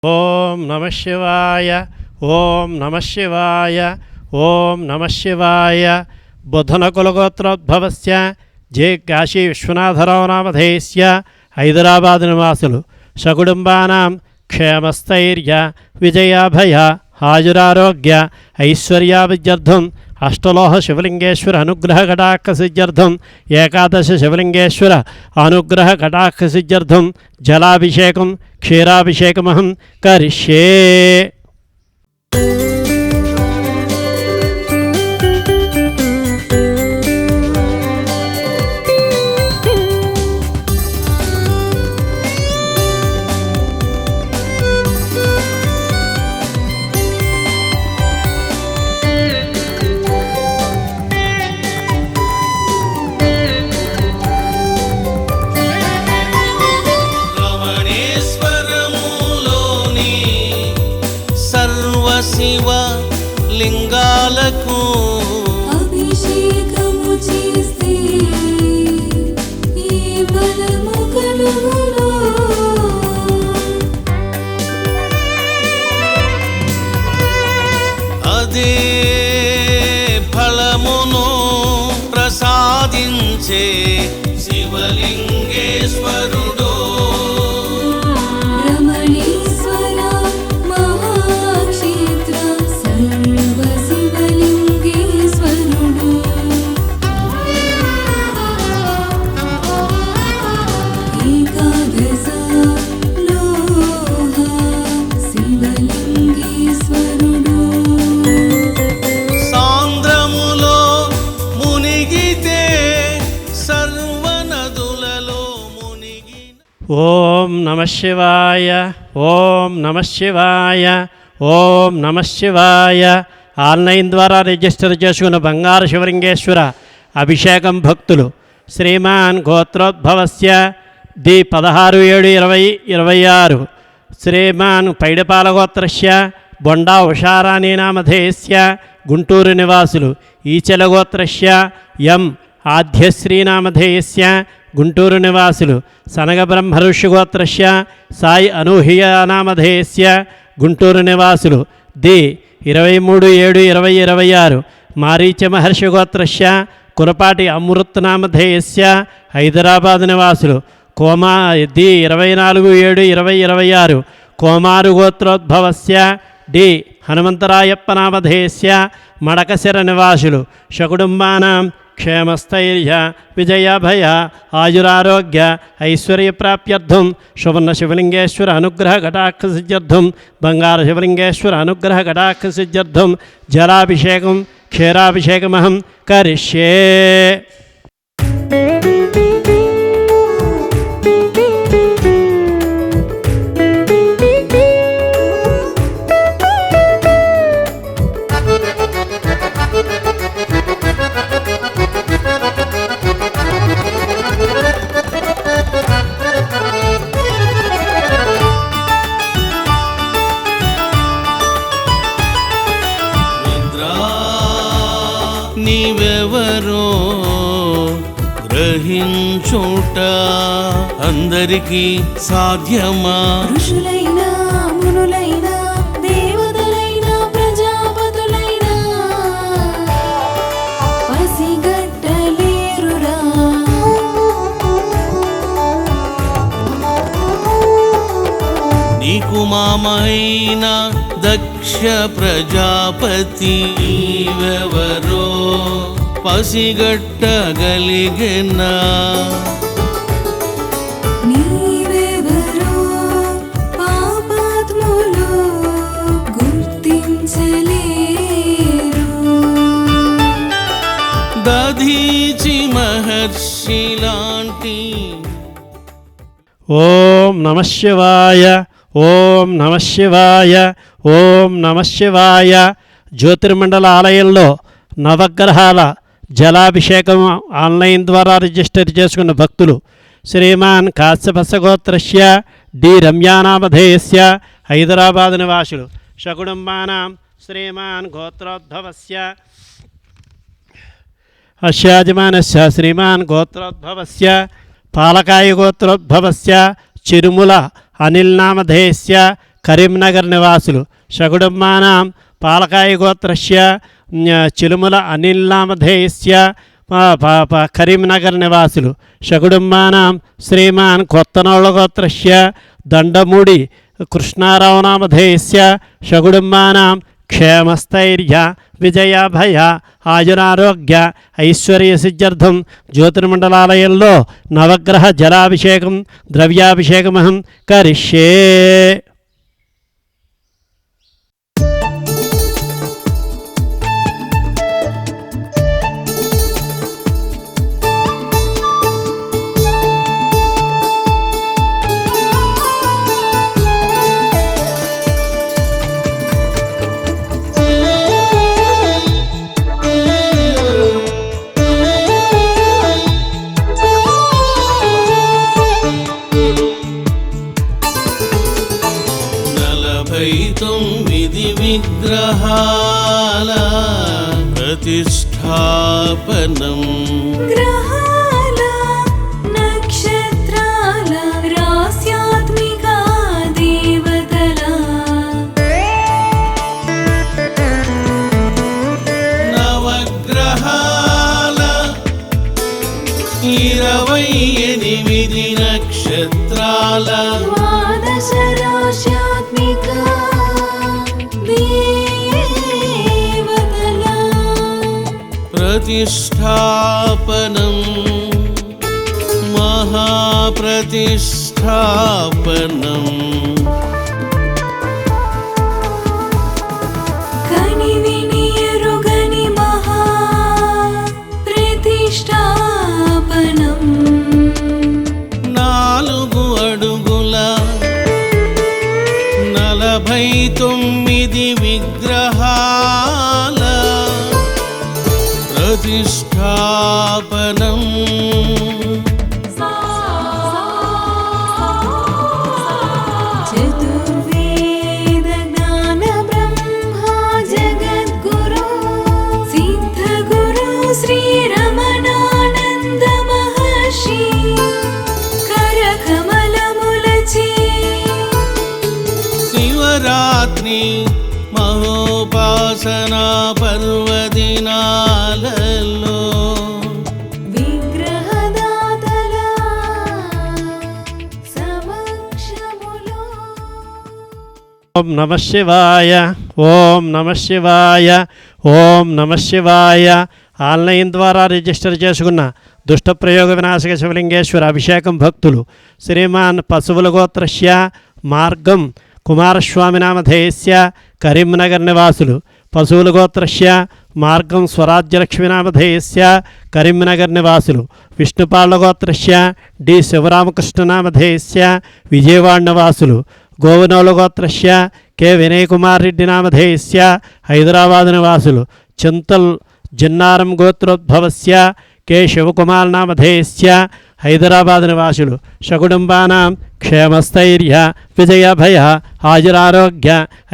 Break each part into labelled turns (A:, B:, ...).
A: ఓం నమః శివాయ. ఓం నమః శివాయ. ఓం నమః శివాయ. బుధన కులగోత్రోద్భవస్య జే కాశీ విశ్వనాథరావు నామధేయస్య హైదరాబాద్ నివాసులు సకుటుంబానాం క్షేమస్థైర్య విజయాభయ హాజురారోగ్య ఐశ్వర్యాభివృద్ధ్యర్థం అష్టలోహ శివలింగేశ్వర అనుగ్రహ కటాక్ష సిద్ధ్యర్థం ఏకాదశ శివలింగేశ్వర అనుగ్రహ కటాక్ష సిద్ధ్యర్థం జలాభిషేకం క్షీరాభిషేకమహం కరిష్యే.
B: శివ లింగాలకు
C: అభిషేకము చేస్తే ఈ బలము కలుగును.
B: అదే ఫలమును ప్రసాదించే శివలింగేశ్వరుడు
A: ఓం నమః శివాయ. ఓం నమః శివాయ. ఓం నమః శివాయ. ఆన్లైన్ ద్వారా రిజిస్టర్ చేసుకున్న బంగారు శివలింగేశ్వర అభిషేకం భక్తులు శ్రీమాన్ గోత్రోద్భవస్య ది 16/7/2026 శ్రీమాన్ పైడపాలగోత్రస్య బొండా ఉషారాణి నామధేయస్య గుంటూరు నివాసులు ఈచలగోత్రస్య ఎం ఆద్యశ్రీనామధేయస్య గుంటూరు నివాసులు సనగబ్రహ్మఋషిగోత్రస్య సాయి అనూహ్యనామధేయస్య గుంటూరు నివాసులు ది 23/7/2026 మారీచ మహర్షి గోత్రస్య కురపాటి అమృతనామధేయస్య హైదరాబాద్ నివాసులు ది 24/7/2026 కోమారు గోత్రోద్భవస్య డి హనుమంతరాయప్ప నామధేయస్య మడకశిర నివాసులు సకుటుంబానాం క్షేమస్థైర్య విజయాభయ ఆయురారోగ్య ఐశ్వర్యప్రాప్త్యర్థం సువర్ణ శివలింగేశ్వర అనుగ్రహ కటాక్ష సిద్ధ్యర్థం బంగారు శివలింగేశ్వర అనుగ్రహ కటాక్ష సిద్ధ్యర్థం జలాభిషేకం క్షీరాభిషేకమహం కరిష్యే.
B: నీవెవరో గ్రహించుట అందరికీ సాధ్యమా?
C: ఋషులైనా మునులైనా దేవతలైనా ప్రజాపతులైనా పసిగట్టలేరురా.
B: నీకు మామైన దక్ష ప్రజాపతి నీవెవరో పసిగట్టగలిగెనా?
C: నీవెవరో పాపాత్ములు గుర్తించలేరు.
B: దధీచి మహర్షి లాంటి
A: ఓం నమః శివాయ. ఓం నమః శివాయ. ఓం నమః శివాయ. జ్యోతిర్మండల ఆలయంలో నవగ్రహాల జలాభిషేకం ఆన్లైన్ ద్వారా రిజిస్టర్ చేసుకున్న భక్తులు శ్రీమాన్ కాశ్యపసగోత్రస్య డి రమ్యానామధేయస్య హైదరాబాద్ నివాసులు సకుటుంబానాం శ్రీమాన్ గోత్రోద్భవస్య అస్యాజమానస్య శ్రీమాన్ గోత్రోద్భవస్య పాలకాయ గోత్రోద్భవస్య చిరుముల అనిల్ నామధేయస్య కరీంనగర్ నివాసులు షగుడుమ్మానాం పాలకాయ గోత్రస్య చిలుముల అనిల్ నామధేయస్య కరీంనగర్ నివాసులు షగుడుమ్మానాం శ్రీమాన్ కొత్తనోళ్ళ గోత్రస్య దండమూడి కృష్ణారావు నామధేయస్య షగుడుమ్మానాం క్షేమస్థైర్య విజయాభయ ఆయురారోగ్య ఐశ్వర్య సిద్ధ్యర్థం జ్యోతిర్మండలాలయంలో నవగ్రహ జలాభిషేకం ద్రవ్యాభిషేకమహం కరిష్యే.
B: తొమ్మిది విగ్రహాల ప్రతిష్టాపనం
C: గ్రహాల నక్షత్రాల రాస్యాత్మిక దేవతల
B: నవగ్రహాల 28 నక్షత్రాల
C: ద్వాదశ రాశ్యాత్మిక దేవతల
B: ప్రతిష్టాపనం మహాప్రతిష్టాపనం
C: కనివిని ఎరుగని మహా ప్రతిష్టాపనం
B: 4 అడుగుల 49 విగ్రహాల ప్రతిష్టాపనం
C: చతుర్వేద జ్ఞాన బ్రహ్మా జగద్గురు సిద్ధగురు శ్రీ రమణానంద మహర్షి కరకమలములచే
B: శివరాత్రి మహోపాసనా పర్వదినాలలో
C: విగ్రహదాతల సమక్షములో
A: ఓం నమ శివాయ ఓం నమ శివాయ ఓం నమ శివాయ. ఆన్లైన్ ద్వారా రిజిస్టర్ చేసుకున్న దుష్టప్రయోగ వినాశక శివలింగేశ్వర అభిషేకం భక్తులు శ్రీమాన్ పశువుల గోత్రస్య మార్గం కుమారస్వామి నామధేయస్య కరీంనగర్ నివాసులు పశువుల గోత్రస్య మార్గం స్వరాజ్యలక్ష్మి నామధేయస్య కరీంనగర్ నివాసులు విష్ణుపాళ్ళ గోత్రస్య డి శివరామకృష్ణ నామధేయస్య విజయవాడ నివాసులు గోవినోల గోత్రస్య కె వినయ్ కుమార్ రెడ్డి నామధేయస్య హైదరాబాద్ నివాసులు చింతల్ జిన్నారం గోత్రోద్భవస్య కె శివకుమార్ నామధేయస్య హైదరాబాద్ నివాసులు షకుటుంబానాం క్షేమస్థైర్య విజయభయ ఆయురారోగ్య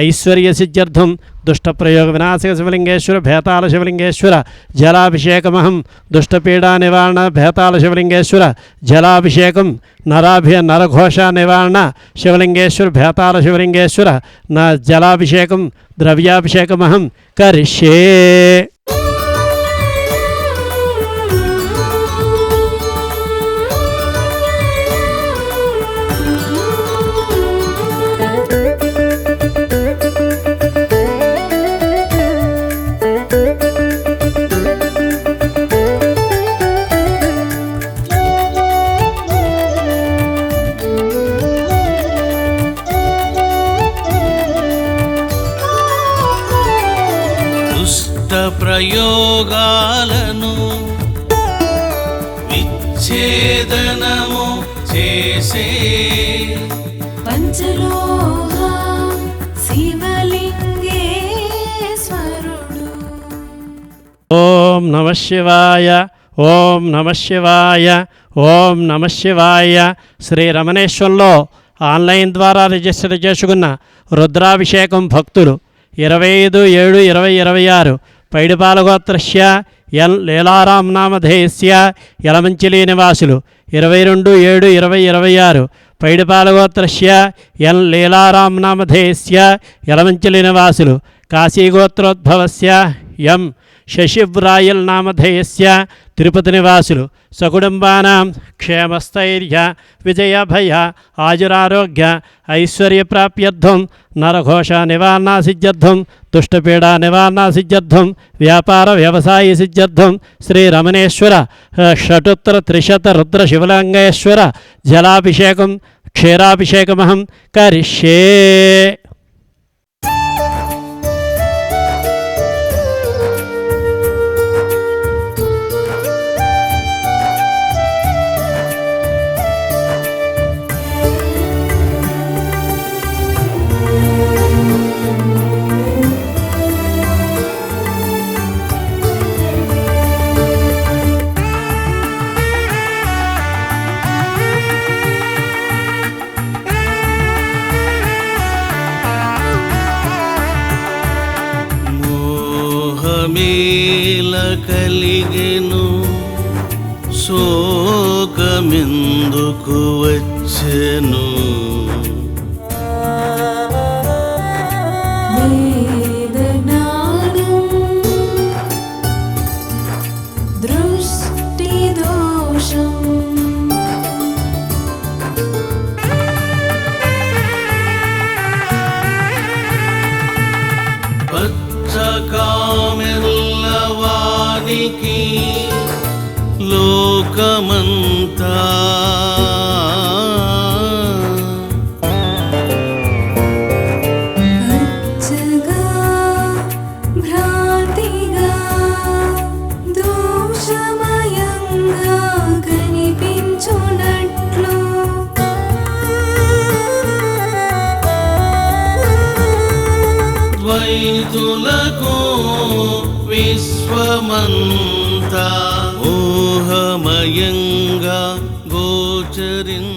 A: ఐశ్వర్య సిద్ధ్యర్థం దుష్టప్రయోగ వినాశక శివలింగేశ్వర భేతాళ శివలింగేశ్వర జలాభిషేకమహం దుష్టపీడా నివారణ భేతాళ శివలింగేశ్వర జలాభిషేకం నరఘోష నివారణ శివలింగేశ్వర భేతాళ శివలింగేశ్వర జలాభిషేకం ద్రవ్యాభిషేకమహం కరిష్యే.
B: ప్రయోగాలను విచ్ఛేదనము చేసే
C: పంచలోహ శివలింగేశ్వరుడు.
A: ఓం నమ శివాయ ఓం నమ శివాయ ఓం నమ శివాయ. శ్రీ రమణేశ్వరంలో ఆన్లైన్ ద్వారా రిజిస్టర్ చేసుకున్న రుద్రాభిషేకం భక్తులు 25/7/2026 పైడిపాల గోత్రస్య ఎల్ లీలారాం నామధేయస్య యలమంచిలి నివాసులు 22/7/2026 పైడిపాలగోత్రస్య ఎన్ లీలారాం నామధేయస్య యలమంచిలి నివాసులు. కాశీగోత్రోద్భవస్య ఎం శశివ్రాయల్ నామధేయస్య తిరుపతి నివాసులు. సకుటుంబానాం క్షేమస్థైర్య విజయభయ ఆయురారోగ్య ఐశ్వర్యప్రాప్యర్థం నరఘోష నివారణాసిద్ధ్యర్థం దుష్టపీడా నివారణాసిద్ధ్యర్థం వ్యాపార వ్యవసాయ సిద్ధ్యర్థం శ్రీరమణేశ్వర షటుత్ర త్రిశత రుద్ర శివలింగేశ్వర జలాభిషేకం క్షీరాభిషేకమహం కరిష్యే.
B: మేల కలిగెను శోకమెందుకు వచ్చెను.
C: వేదజ్ఞానం దృష్టిదోషం
B: పచ్చకామెల్లవానికి లోకమంతా
C: అచ్చగా భ్రాంతిగా దోషమయంగా కనిపించునట్లు
B: ద్వైతులకు విశ్వమంతా మోహమయంగా గోచరిం